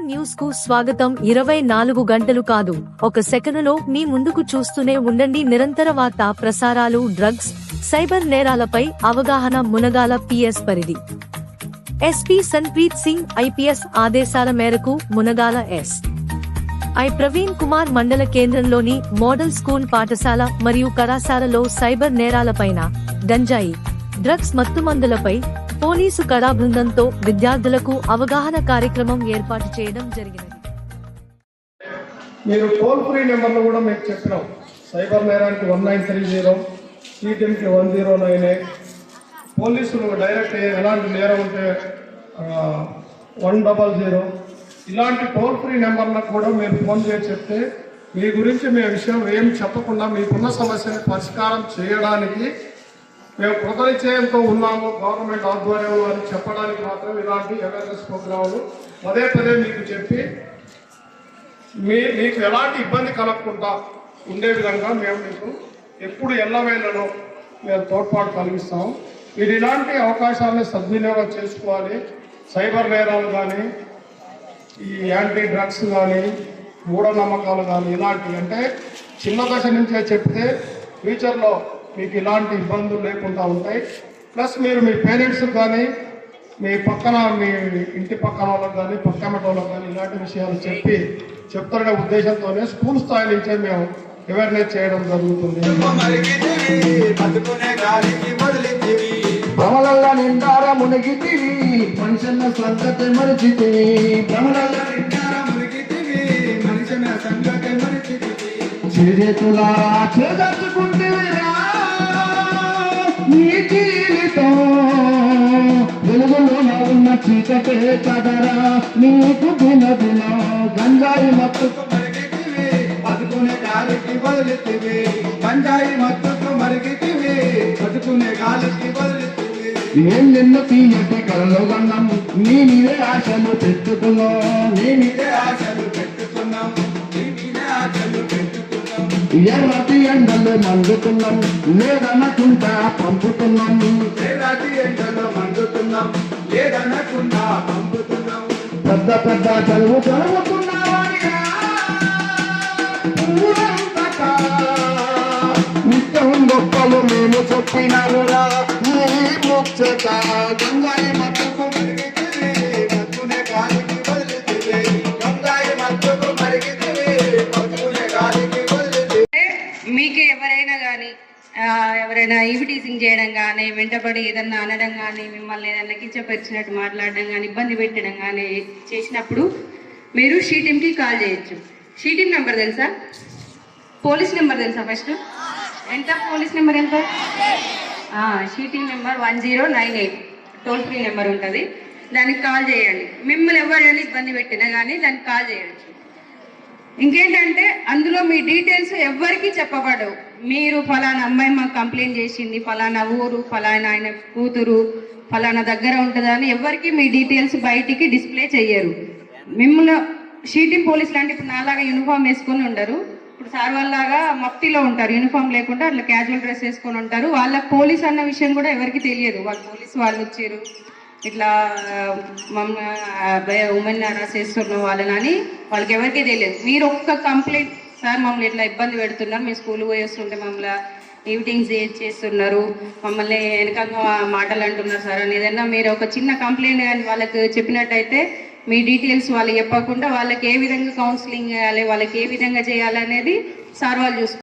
News కు స్వాగతం. 24 గంటలు కాదు, ఒక సెకనులో మీ ముందుకు చూస్తూనే ఉండండి. నిరంతర వార్తా ప్రసారాలు. డ్రగ్స్, సైబర్ నేరాలపై అవగాహన. మునగాల పిఎస్ పరిధి ఎస్పీ సన్ప్రీత్ సింగ్ ఐపీఎస్ ఆదేశాల మేరకు మునగాల ఐ ప్రవీణ్ కుమార్ మండల కేంద్రంలోని మోడల్ స్కూల్ పాఠశాల మరియు కళాశాలలో సైబర్ నేరాలపైన, గంజాయి, డ్రగ్స్, మత్తుమందులపై పోలీసు కళా బృందంతో విద్యార్థులకు అవగాహన కార్యక్రమం ఏర్పాటు చేయడం జరిగినది. మీరు టోల్ ఫ్రీ నెంబర్లు కూడా మీకు చెప్పినాం. సైబర్ నేరానికి 1930, సీటీఎంకి 1098, పోలీసులు డైరెక్ట్ ఎలాంటి నేరం ఉంటే 100. ఇలాంటి టోల్ ఫ్రీ నెంబర్లకు కూడా మీరు ఫోన్ చేసి చెప్తే మీ గురించి మీ విషయం ఏం చెప్పకుండా మీకున్న సమస్యను పరిష్కారం చేయడానికి మేము కృతనిశ్చయంతో ఉన్నాము గవర్నమెంట్ ఆధ్వర్యంలో అని చెప్పడానికి మాత్రం ఇలాంటి అవేర్నెస్ ప్రోగ్రాములు పదే మీకు చెప్పి మీకు ఎలాంటి ఇబ్బంది కలగకుండా ఉండే విధంగా మేము మీకు ఎప్పుడు ఎల్లవేళలో మేము తోడ్పాటు కలిగిస్తాము. మీరు ఇలాంటి అవకాశాలను సద్వినియోగం చేసుకోవాలి. సైబర్ నేరాలు కానీ, ఈ యాంటీ డ్రగ్స్ కానీ, మూఢనమ్మకాలు కానీ, ఇలాంటివి అంటే చిన్న దశ నుంచే చెప్తే ఫ్యూచర్లో మీకు ఇలాంటి ఇబ్బందులు లేకుండా ఉంటాయి. ప్లస్ మీరు మీ పేరెంట్స్కి కానీ, మీ పక్కన మీ ఇంటి పక్కన వాళ్ళకి కానీ, పక్కన వాళ్ళకి కానీ ఇలాంటి విషయాలు చెప్తారనే ఉద్దేశంతోనే స్కూల్ స్థాయి నుంచే మేము అవేర్నెస్ చేయడం జరుగుతుంది. భ్రమలల్ల నిండార మునిగితివి, మనుషన్న సంగతి మరిచితివి. భ్రమలల్ల నిండార మునిగితివి, మనుషన్న సంగతి మరిచితివి. చేతులారా చేదర్చుకుంటేవిరా నీ జీవితం, వెలుగులో ఉన్న చీకటే కదరా నీకు దినదినం. గంజాయి మత్తుకు మరిగితివి, బతుకునే గాలికి వదిలితివి. గంజాయి మత్తుకు మరిగితివి, బతుకునే గాలికి వదిలితివి. ఏం నిన్ను తీయటి కలలో గన్నాం, నీ మీదే ఆశలు పెట్టుకున్నాం. నీ మీదే ఆశలు పెట్టుకున్నాం. నీ మీదే ఆశలు పెట్టుకున్నాం. ఎర్రటి ఎండలు మండుతున్నాం, లేదనకుండా పంపుతున్నాం. ఎర్రటి ఎండలు మండుతున్నాం, లేదనకుండా పంపుతున్నాం. పెద్ద చదువు చదువుతున్నావాడిగా నిత్యం గొప్పలు మేము చెప్పినారురా ఈ ముచ్చట. గంగాయి మత్తుకు మరిగితివి, బతుకునే గాలికి వదిలితివి. గంగాయి మత్తుకు మరిగితివి, బతుకునే గాలికి వదిలితివి. మీకు ఎవరైనా ఈవిటీసింగ్ చేయడం కానీ, వెంటబడి ఏదన్నా అనడం కానీ, మిమ్మల్ని ఏదన్నా కించపరిచినట్టు మాట్లాడడం కానీ, ఇబ్బంది పెట్టడం కానీ చేసినప్పుడు మీరు షీటీంకి కాల్ చేయొచ్చు. షీటీం నెంబర్ తెలుసా? పోలీస్ నెంబర్ తెలుసా? ఫస్ట్ ఎంత పోలీస్ నెంబర్ ఎంత? SHE Team number 1098 toll free number ఉంటుంది. దానికి కాల్ చేయండి. మిమ్మల్ని ఎవరైనా ఇబ్బంది పెట్టినా కానీ దానికి కాల్ చేయొచ్చు. ఇంకేంటంటే అందులో మీ డీటెయిల్స్ ఎవరికి చెప్పబడవు. మీరు ఫలానా అమ్మాయి మాకు కంప్లైంట్ చేసింది, ఫలానా ఊరు, ఫలానా ఆయన కూతురు, ఫలానా దగ్గర ఉంటుందని ఎవరికి మీ డీటెయిల్స్ బయటికి డిస్ప్లే చెయ్యరు. మిమ్మల్ని షీటింగ్ పోలీస్ లాంటి ఇప్పుడు నాలాగా యూనిఫామ్ వేసుకొని ఉండరు. ఇప్పుడు సార్ వాళ్ళలాగా మఫ్టీలో ఉంటారు, యూనిఫామ్ లేకుండా అట్లా క్యాజువల్ డ్రెస్ వేసుకొని ఉంటారు. వాళ్ళకి పోలీస్ అన్న విషయం కూడా ఎవరికి తెలియదు. వాళ్ళు పోలీసు వాళ్ళు వచ్చారు ఇట్లా ఉమెన్ హరాస్ చేస్తున్న వాళ్ళని వాళ్ళకి ఎవరికీ తెలియదు. మీరు ఒక్క కంప్లైంట్, సార్ మమ్మల్ని ఇట్లా ఇబ్బంది పెడుతున్నారు, మీ స్కూల్ పోయి వస్తుంటే మమ్మల్ని ఈవిటింగ్స్ చేస్తున్నారు, మమ్మల్ని వెనక మాటలు అంటున్నారు సార్ అని ఏదన్నా మీరు ఒక చిన్న కంప్లైంట్ కానీ వాళ్ళకి చెప్పినట్టయితే మీ డీటెయిల్స్ వాళ్ళకి చెప్పకుండా వాళ్ళకి ఏ విధంగా కౌన్సిలింగ్ చేయాలి, వాళ్ళకి ఏ విధంగా చేయాలనేది సార్ వాళ్ళు చూసుకుంటారు.